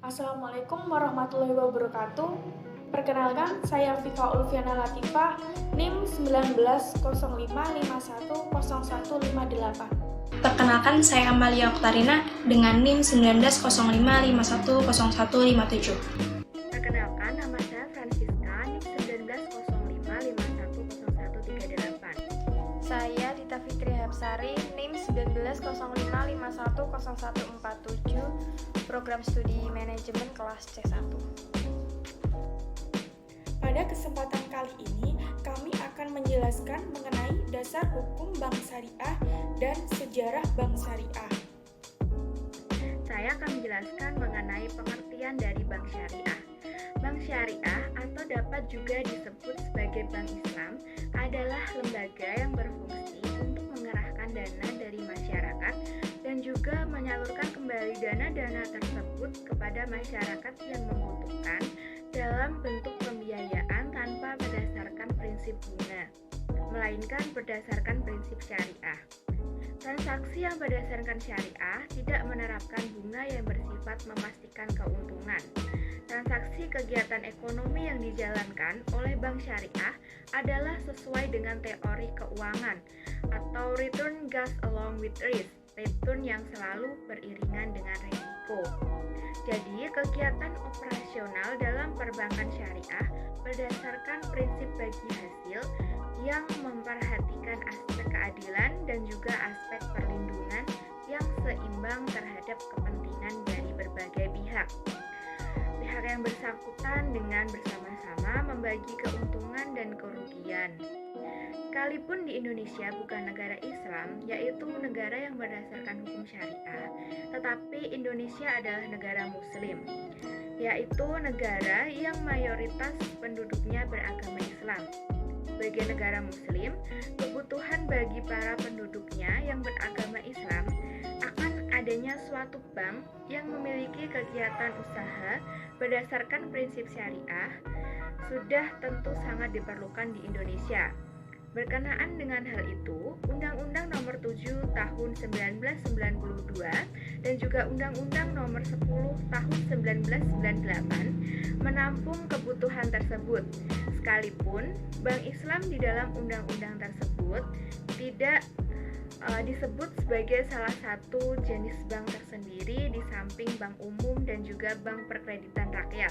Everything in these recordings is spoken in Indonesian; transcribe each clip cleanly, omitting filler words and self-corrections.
Assalamualaikum warahmatullahi wabarakatuh. Perkenalkan, saya Vika Ulfiana Latifah, NIM 1905510158. Perkenalkan, saya Amalia Oktarina dengan NIM 1905510157. Perkenalkan, nama saya Francisca, NIM 1905510138. Saya Dita Fitri Hapsari, NIM 1905510147, Program Studi Manajemen kelas C1. Pada kesempatan kali ini, kami akan menjelaskan mengenai dasar hukum bank syariah dan sejarah bank syariah. Saya akan menjelaskan mengenai pengertian dari bank syariah. Bank syariah atau dapat juga disebut sebagai bank Islam adalah lembaga yang berfungsi untuk mengerahkan dana dari masyarakat dan juga menyalurkan kembali dana-dana tersebut kepada masyarakat yang membutuhkan dalam bentuk pembiayaan tanpa berdasarkan prinsip bunga, melainkan berdasarkan prinsip syariah. Transaksi yang berdasarkan syariah tidak menerapkan bunga yang bersifat memastikan keuntungan. Transaksi kegiatan ekonomi yang dijalankan oleh bank syariah adalah sesuai dengan teori keuangan atau return goes along with risk, return yang selalu beriringan dengan risiko. Jadi, kegiatan operasional dalam perbankan syariah berdasarkan prinsip bagi hasil yang memperhatikan aspek keadilan dan juga aspek perlindungan yang seimbang terhadap kepentingan dari berbagai pihak. Pihak yang bersangkutan dengan bersama-sama membagi keuntungan dan kerugian. Sekalipun di Indonesia bukan negara Islam, yaitu negara yang berdasarkan hukum syariah, tetapi Indonesia adalah negara Muslim, yaitu negara yang mayoritas penduduknya beragama Islam. Sebagai negara Muslim, kebutuhan bagi para penduduknya yang beragama Islam akan adanya suatu bank yang memiliki kegiatan usaha berdasarkan prinsip syariah sudah tentu sangat diperlukan di Indonesia. Berkenaan dengan hal itu, Undang-Undang Nomor 7 Tahun 1992 dan juga Undang-Undang Nomor 10 Tahun 1998 menampung kebutuhan tersebut. Sekalipun Bank Islam di dalam undang-undang tersebut tidak disebut sebagai salah satu jenis bank tersendiri di samping bank umum dan juga bank perkreditan rakyat.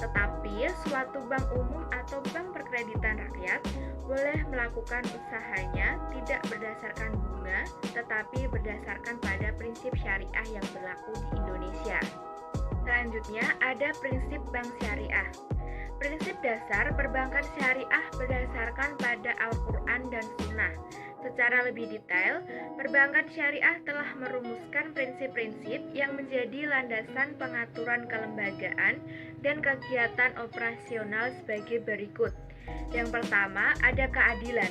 Tetapi suatu bank umum atau bank perkreditan rakyat boleh melakukan usahanya tidak berdasarkan bunga, tetapi berdasarkan pada prinsip syariah yang berlaku di Indonesia. Selanjutnya ada prinsip bank syariah. Prinsip dasar perbankan syariah berdasarkan pada Al-Quran dan Sunnah. Secara lebih detail, perbankan syariah telah merumuskan prinsip-prinsip yang menjadi landasan pengaturan kelembagaan dan kegiatan operasional sebagai berikut. Yang pertama, ada keadilan,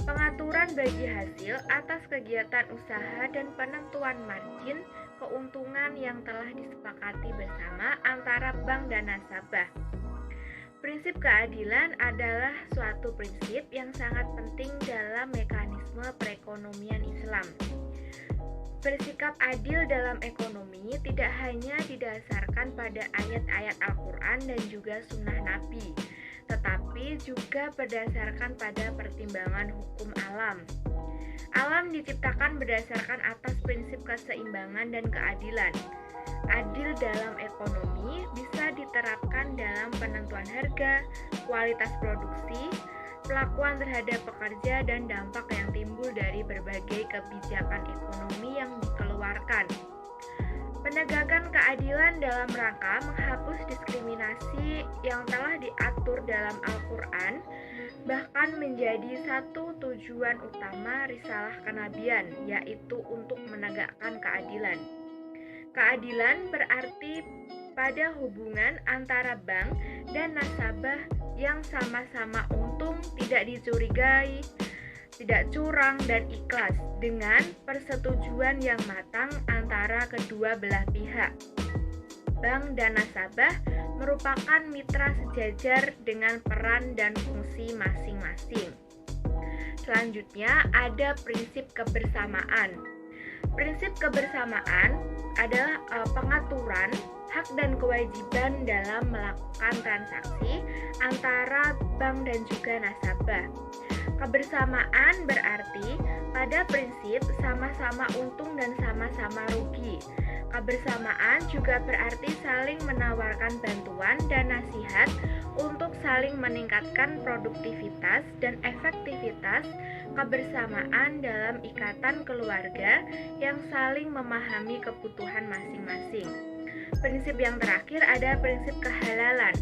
pengaturan bagi hasil atas kegiatan usaha dan penentuan margin keuntungan yang telah disepakati bersama antara bank dan nasabah. Prinsip keadilan adalah suatu prinsip yang sangat penting dalam mekanisme perekonomian Islam. Bersikap adil dalam ekonomi tidak hanya didasarkan pada ayat-ayat Al-Quran dan juga sunnah Nabi, tetapi juga berdasarkan pada pertimbangan hukum alam. Alam diciptakan berdasarkan atas prinsip keseimbangan dan keadilan. Adil dalam ekonomi bisa diterapkan dalam penentuan harga, kualitas produksi, pelakuan terhadap pekerja, dan dampak yang timbul dari berbagai kebijakan ekonomi yang dikeluarkan. Penegakan keadilan dalam rangka menghapus diskriminasi yang telah diatur dalam Al-Quran bahkan menjadi satu tujuan utama risalah kenabian, yaitu untuk menegakkan keadilan. Keadilan berarti pada hubungan antara bank dan nasabah yang sama-sama untung, tidak dicurigai, tidak curang, dan ikhlas dengan persetujuan yang matang antara kedua belah pihak. Bank dan nasabah merupakan mitra sejajar dengan peran dan fungsi masing-masing. Selanjutnya ada prinsip kebersamaan. Prinsip kebersamaan adalah pengaturan hak dan kewajiban dalam melakukan transaksi antara bank dan juga nasabah. Kebersamaan berarti pada prinsip sama-sama untung dan sama-sama rugi. Kebersamaan juga berarti saling menawarkan bantuan dan nasihat untuk saling meningkatkan produktivitas dan efektivitas kebersamaan dalam ikatan keluarga yang saling memahami kebutuhan masing-masing. Prinsip yang terakhir ada prinsip kehalalan,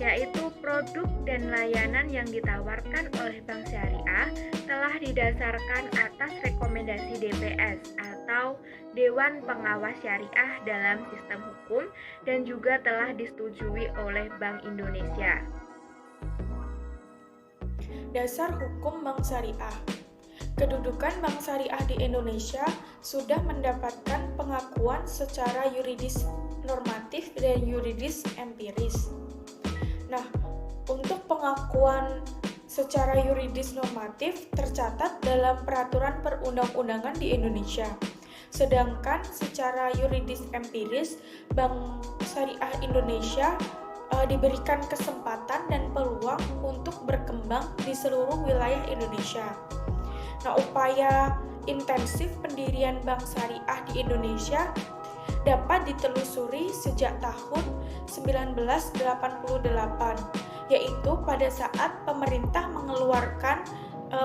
yaitu produk dan layanan yang ditawarkan oleh bank syariah telah didasarkan atas rekomendasi DPS atau Dewan Pengawas Syariah dalam sistem hukum dan juga telah disetujui oleh Bank Indonesia. Dasar hukum bank syariah. Kedudukan bank syariah di Indonesia sudah mendapatkan pengakuan secara yuridis normatif dan yuridis empiris. Nah, untuk pengakuan secara yuridis normatif tercatat dalam peraturan perundang-undangan di Indonesia. Sedangkan secara yuridis empiris, Bank Syariah Indonesia diberikan kesempatan dan peluang untuk berkembang di seluruh wilayah Indonesia. Nah, upaya intensif pendirian Bank Syariah di Indonesia dapat ditelusuri sejak tahun 1988, yaitu pada saat pemerintah mengeluarkan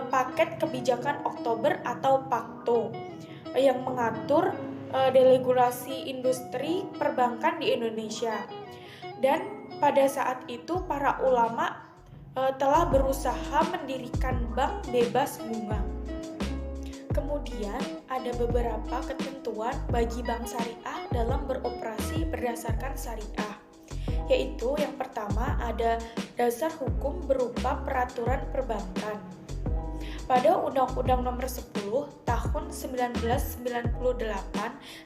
paket kebijakan Oktober atau PAKTO yang mengatur deregulasi industri perbankan di Indonesia. Dan pada saat itu para ulama telah berusaha mendirikan bank bebas bunga. Kemudian ada beberapa ketentuan bagi bank syariah dalam beroperasi berdasarkan syariah, yaitu yang pertama ada dasar hukum berupa peraturan perbankan. Pada Undang-Undang Nomor 10 Tahun 1998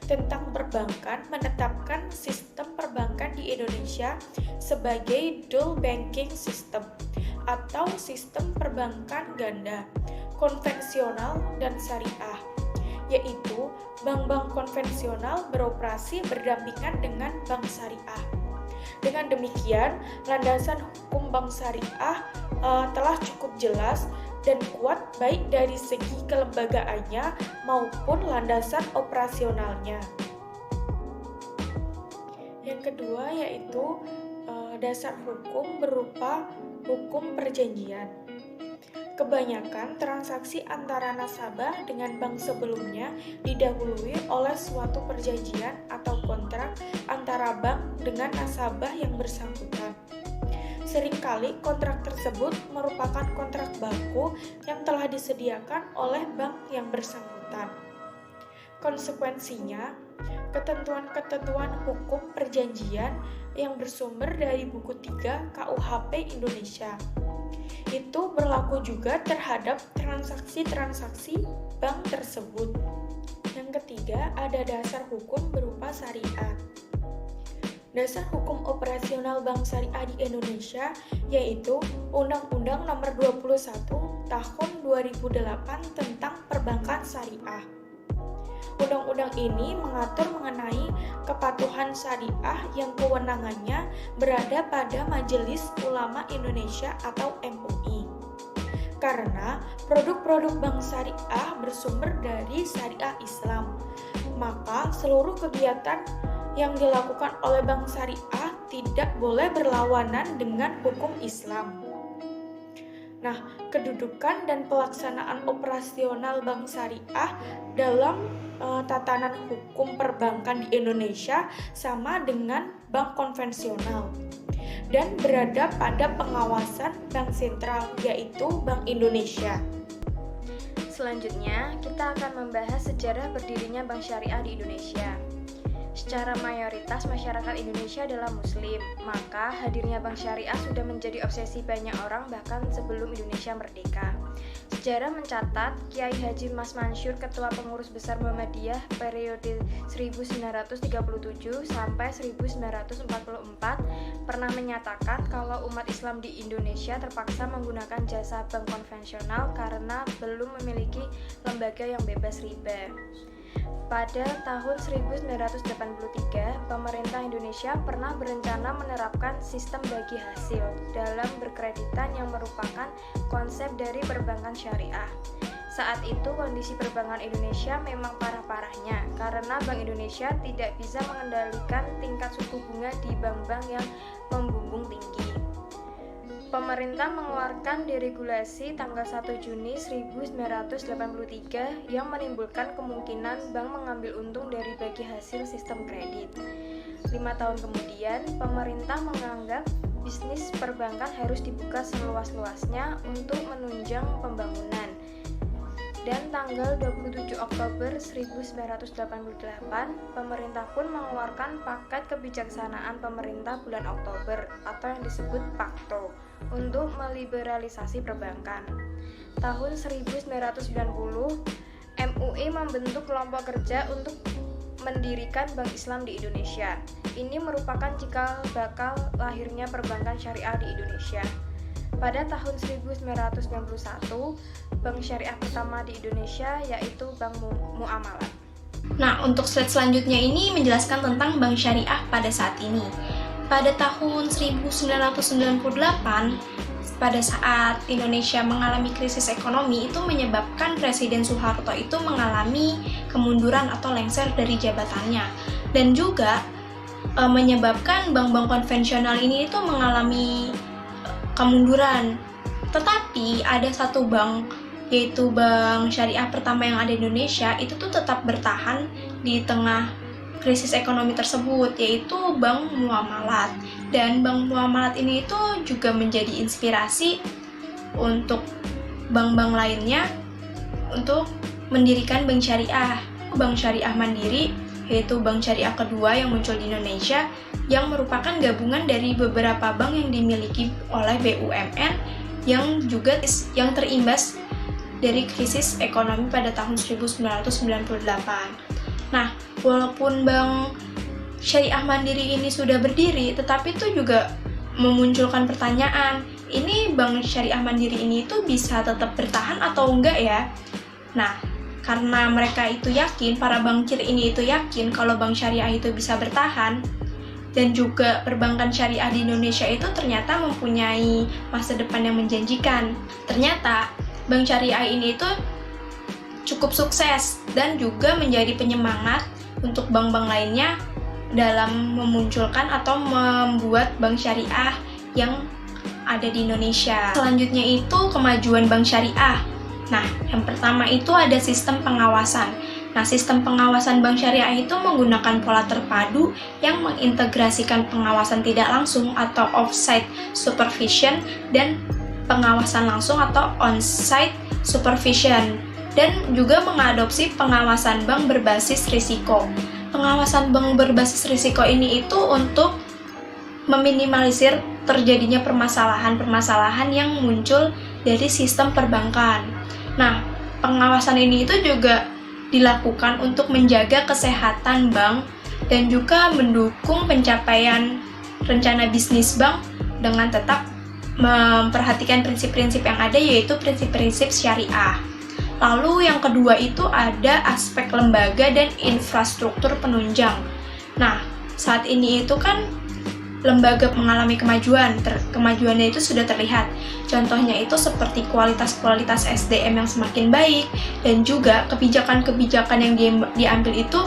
tentang perbankan menetapkan sistem perbankan di Indonesia sebagai dual banking system atau sistem perbankan ganda, konvensional dan syariah, yaitu bank-bank konvensional beroperasi berdampingan dengan bank syariah. Dengan demikian, landasan hukum bank syariah telah cukup jelas dan kuat baik dari segi kelembagaannya maupun landasan operasionalnya. Yang kedua yaitu dasar hukum berupa hukum perjanjian. Kebanyakan transaksi antara nasabah dengan bank sebelumnya didahului oleh suatu perjanjian atau kontrak antara bank dengan nasabah yang bersangkutan. Seringkali kontrak tersebut merupakan kontrak baku yang telah disediakan oleh bank yang bersangkutan. Konsekuensinya, ketentuan-ketentuan hukum perjanjian yang bersumber dari buku 3 KUHP Indonesia itu berlaku juga terhadap transaksi-transaksi bank tersebut. Yang ketiga, ada dasar hukum berupa syariat. Dasar hukum operasional bank syariah di Indonesia yaitu Undang-Undang Nomor 21 Tahun 2008 tentang Perbankan Syariah. Undang-undang ini mengatur mengenai kepatuhan syariah yang kewenangannya berada pada Majelis Ulama Indonesia atau MUI. Karena produk-produk bank syariah bersumber dari syariah Islam, maka seluruh kegiatan yang dilakukan oleh bank syariah tidak boleh berlawanan dengan hukum Islam. Nah, kedudukan dan pelaksanaan operasional bank syariah dalam tatanan hukum perbankan di Indonesia sama dengan bank konvensional dan berada pada pengawasan bank sentral, yaitu Bank Indonesia. Selanjutnya, kita akan membahas sejarah berdirinya bank syariah di Indonesia. Secara mayoritas masyarakat Indonesia adalah Muslim, maka hadirnya bank syariah sudah menjadi obsesi banyak orang bahkan sebelum Indonesia merdeka. Sejarah mencatat Kiai Haji Mas Mansur, Ketua Pengurus Besar Muhammadiyah periode 1937 sampai 1944, pernah menyatakan kalau umat Islam di Indonesia terpaksa menggunakan jasa bank konvensional karena belum memiliki lembaga yang bebas riba. Pada tahun 1983, pemerintah Indonesia pernah berencana menerapkan sistem bagi hasil dalam berkreditan yang merupakan konsep dari perbankan syariah. Saat itu kondisi perbankan Indonesia memang parah-parahnya karena Bank Indonesia tidak bisa mengendalikan tingkat suku bunga di bank-bank yang membumbung tinggi. Pemerintah mengeluarkan deregulasi tanggal 1 Juni 1983 yang menimbulkan kemungkinan bank mengambil untung dari bagi hasil sistem kredit. 5 tahun kemudian, pemerintah menganggap bisnis perbankan harus dibuka seluas-luasnya untuk menunjang pembangunan. Dan tanggal 27 Oktober 1988, pemerintah pun mengeluarkan paket kebijaksanaan pemerintah bulan Oktober atau yang disebut Pakto untuk meliberalisasi perbankan. Tahun 1990, MUI membentuk kelompok kerja untuk mendirikan Bank Islam di Indonesia. Ini merupakan cikal bakal lahirnya perbankan syariah di Indonesia. Pada tahun 1991, bank syariah pertama di Indonesia yaitu Bank Muamalat. Nah, untuk slide selanjutnya ini menjelaskan tentang bank syariah pada saat ini. Pada tahun 1998, pada saat Indonesia mengalami krisis ekonomi, itu menyebabkan Presiden Soeharto itu mengalami kemunduran atau lengser dari jabatannya. Dan juga menyebabkan bank-bank konvensional ini itu mengalami kemunduran. Tetapi ada satu bank, yaitu bank syariah pertama yang ada di Indonesia, itu tuh tetap bertahan di tengah krisis ekonomi tersebut, yaitu Bank Muamalat. Dan Bank Muamalat ini itu juga menjadi inspirasi untuk bank-bank lainnya untuk mendirikan bank syariah. Bank syariah mandiri, yaitu bank syariah kedua yang muncul di Indonesia, yang merupakan gabungan dari beberapa bank yang dimiliki oleh BUMN yang terimbas dari krisis ekonomi pada tahun 1998. Nah, walaupun bank syariah mandiri ini sudah berdiri, tetapi itu juga memunculkan pertanyaan, ini bank syariah mandiri ini itu bisa tetap bertahan atau enggak ya? Nah, karena mereka itu yakin, para bankir ini itu yakin kalau bank syariah itu bisa bertahan, dan juga perbankan syariah di Indonesia itu ternyata mempunyai masa depan yang menjanjikan. Ternyata bank syariah ini itu cukup sukses dan juga menjadi penyemangat untuk bank-bank lainnya dalam memunculkan atau membuat bank syariah yang ada di Indonesia. Selanjutnya itu kemajuan bank syariah. Nah, yang pertama itu ada sistem pengawasan. Nah, sistem pengawasan bank syariah itu menggunakan pola terpadu yang mengintegrasikan pengawasan tidak langsung atau off-site supervision dan pengawasan langsung atau on-site supervision, dan juga mengadopsi pengawasan bank berbasis risiko. Pengawasan bank berbasis risiko ini itu untuk meminimalisir terjadinya permasalahan-permasalahan yang muncul dari sistem perbankan. Nah, pengawasan ini itu juga dilakukan untuk menjaga kesehatan bank dan juga mendukung pencapaian rencana bisnis bank dengan tetap memperhatikan prinsip-prinsip yang ada, yaitu prinsip-prinsip syariah. Lalu yang kedua itu ada aspek lembaga dan infrastruktur penunjang. Nah, saat ini itu kan lembaga mengalami kemajuan, kemajuannya itu sudah terlihat. Contohnya itu seperti kualitas SDM yang semakin baik, dan juga kebijakan-kebijakan yang diambil itu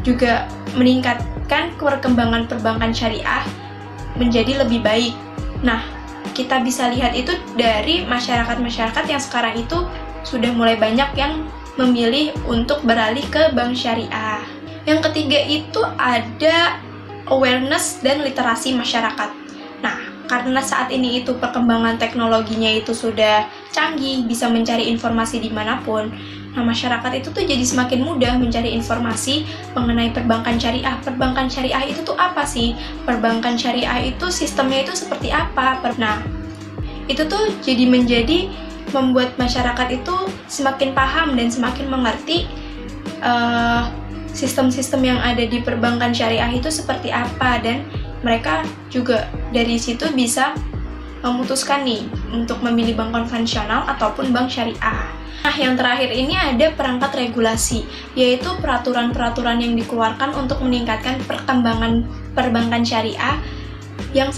juga meningkatkan perkembangan perbankan syariah menjadi lebih baik. Nah, kita bisa lihat itu dari masyarakat-masyarakat yang sekarang itu sudah mulai banyak yang memilih untuk beralih ke bank syariah. Yang ketiga itu ada awareness dan literasi masyarakat. Nah, karena saat ini itu perkembangan teknologinya itu sudah canggih, bisa mencari informasi dimanapun. Nah, masyarakat itu tuh jadi semakin mudah mencari informasi mengenai perbankan syariah. Perbankan syariah itu tuh apa sih? Perbankan syariah itu sistemnya itu seperti apa? Nah, itu tuh jadi membuat masyarakat itu semakin paham dan semakin mengerti sistem-sistem yang ada di perbankan syariah itu seperti apa, dan mereka juga dari situ bisa memutuskan nih untuk memilih bank konvensional ataupun bank syariah. Nah, yang terakhir ini ada perangkat regulasi, yaitu peraturan-peraturan yang dikeluarkan untuk meningkatkan perkembangan perbankan syariah yang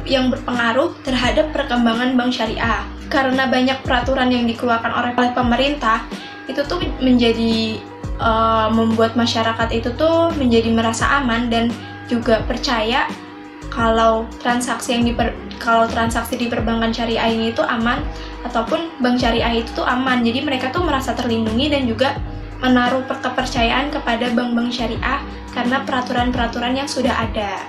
yang berpengaruh terhadap perkembangan bank syariah. Karena banyak peraturan yang dikeluarkan oleh pemerintah, itu tuh menjadi membuat masyarakat itu tuh menjadi merasa aman dan juga percaya kalau transaksi di perbankan syariah ini itu aman, ataupun bank syariah itu tuh aman. Jadi mereka tuh merasa terlindungi dan juga menaruh kepercayaan kepada bank-bank syariah karena peraturan-peraturan yang sudah ada.